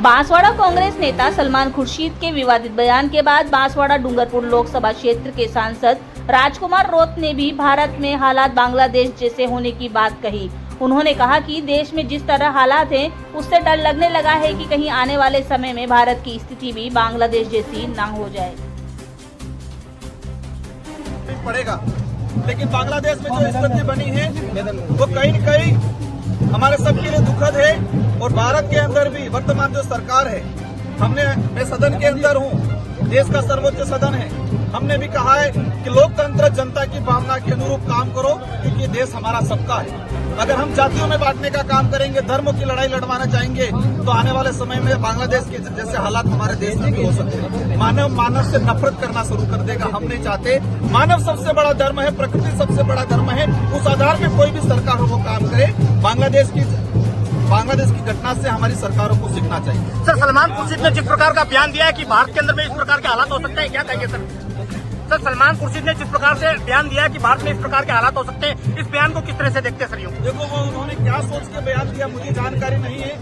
बांसवाड़ा कांग्रेस नेता सलमान खुर्शीद के विवादित बयान के बाद बांसवाड़ा डूंगरपुर लोकसभा क्षेत्र के सांसद राजकुमार रोत ने भी भारत में हालात बांग्लादेश जैसे होने की बात कही। उन्होंने कहा कि देश में जिस तरह हालात हैं, उससे डर लगने लगा है कि कहीं आने वाले समय में भारत की स्थिति भी बांग्लादेश जैसी ना हो जाए। पड़ेगा, लेकिन बांग्लादेश में जो स्थिति बनी है वो कहीं न कहीं हमारे सबके लिए दुखद है। और भारत के अंदर भी वर्तमान जो सरकार है, मैं सदन के अंदर हूँ, देश का सर्वोच्च सदन है, हमने भी कहा है कि लोकतंत्र जनता की भावना के अनुरूप काम करो, क्योंकि देश हमारा सबका है। अगर हम जातियों में बांटने का काम करेंगे, धर्मों की लड़ाई लड़वाना चाहेंगे, तो आने वाले समय में बांग्लादेश के जैसे हालात हमारे देश में भी हो सकते हैं। मानव से नफरत करना शुरू कर देगा। हम नहीं चाहते। मानव सबसे बड़ा धर्म है, प्रकृति सबसे बड़ा धर्म है। उस आधार पर कोई भी सरकार हो वो काम करे। बांग्लादेश की घटना से हमारी सरकारों को सीखना चाहिए। सर, सलमान खुर्शीद ने जिस प्रकार का बयान दिया है कि भारत के अंदर में इस प्रकार के हालात हो सकते हैं, क्या कहेंगे सर? सर, सलमान खुर्शीद ने जिस प्रकार से बयान दिया है कि भारत में इस प्रकार के हालात हो सकते हैं, इस बयान को किस तरह से देखते हैं सर? देखो, वो उन्होंने क्या सोच के बयान दिया मुझे जानकारी नहीं है।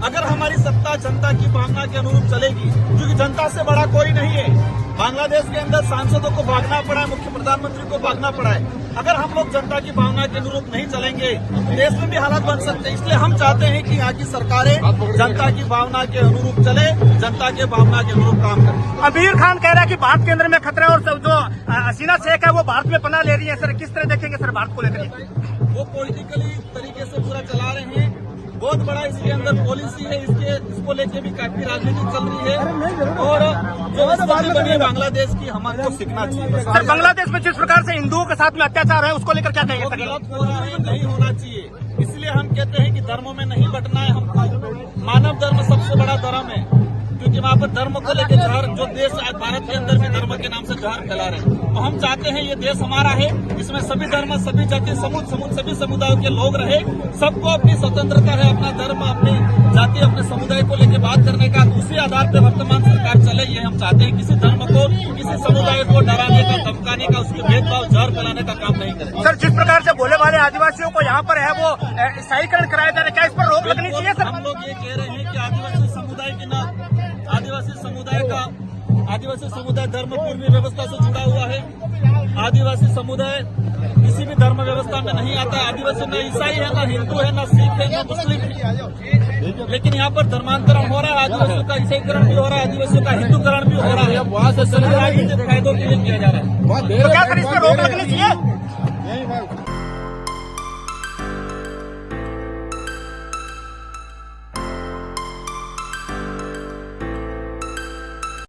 अगर हमारी सत्ता जनता की भावना के अनुरूप चलेगी, क्योंकि जनता से बड़ा कोई नहीं है। बांग्लादेश के अंदर सांसदों को भागना पड़ा है, मुख्य प्रधानमंत्री को भागना पड़ा है। अगर हम लोग जनता की भावना के अनुरूप नहीं चलेंगे, देश में भी हालात बन सकते हैं। इसलिए हम चाहते हैं कि यहाँ की सरकारें जनता की भावना के अनुरूप चले, जनता के भावना के अनुरूप काम करें। अमीर खान कह रहा है कि भारत के अंदर में खतरा और जो हसीना शेख है वो भारत में पनाह ले रही है। सर, किस तरह देखेंगे सर भारत को लेकर? वो पॉलिटिकली तरीके से पूरा चला रहे हैं। बहुत बड़ा इसके अंदर पॉलिसी है, इसको लेके भी काफी राजनीति चल रही है। और जो स्थिति बनी है बांग्लादेश की, हमको सीखना चाहिए। सर, बांग्लादेश में जिस प्रकार से हिंदुओं के साथ में अत्याचार है, उसको लेकर क्या कहेंगे सर? गलत हो रहा है, नहीं होना चाहिए। इसलिए हम कहते हैं कि धर्मों में नहीं बंटना है। हमको मानव धर्म सबसे बड़ा धर्म है, क्योंकि वहाँ पर धर्म को लेकर जहर, जो देश आज भारत के अंदर भी धर्म के नाम से जहर फैला रहे हैं। तो हम चाहते हैं ये देश हमारा है, इसमें सभी धर्म, सभी जाति, सभी समुदायों के लोग रहे। सबको अपनी स्वतंत्रता है, अपना धर्म, अपनी जाति, अपने समुदाय को लेकर बात करने का। उसी आधार पर वर्तमान सरकार चले। ये हम चाहते हैं किसी धर्म को, किसी समुदाय को डराने का, धमकाने का, उसके भेदभाव, जहर फैलाने का काम नहीं करें। सर, जिस प्रकार से भोले वाले आदिवासियों को यहाँ पर है वो ईसाईकरण कराया जा रहा है, क्या इस पर रोक लगनी चाहिए सर? हम लोग ये कह रहे हैं कि आदिवासी समुदाय धर्म पूर्वी व्यवस्था से जुड़ा हुआ है। आदिवासी समुदाय किसी भी धर्म व्यवस्था में नहीं आता। आदिवासी न ईसाई है, न हिंदू है, न सिख है, न मुस्लिम है। लेकिन यहाँ पर धर्मांतरण हो रहा है, आदिवासियों का ईसाईकरण भी हो रहा है, आदिवासियों का हिंदूकरण भी हो रहा है। राजनीतिक फायदों के लिए किया जा रहा है। तो क्या सर इस पर रोक लगनी चाहिए?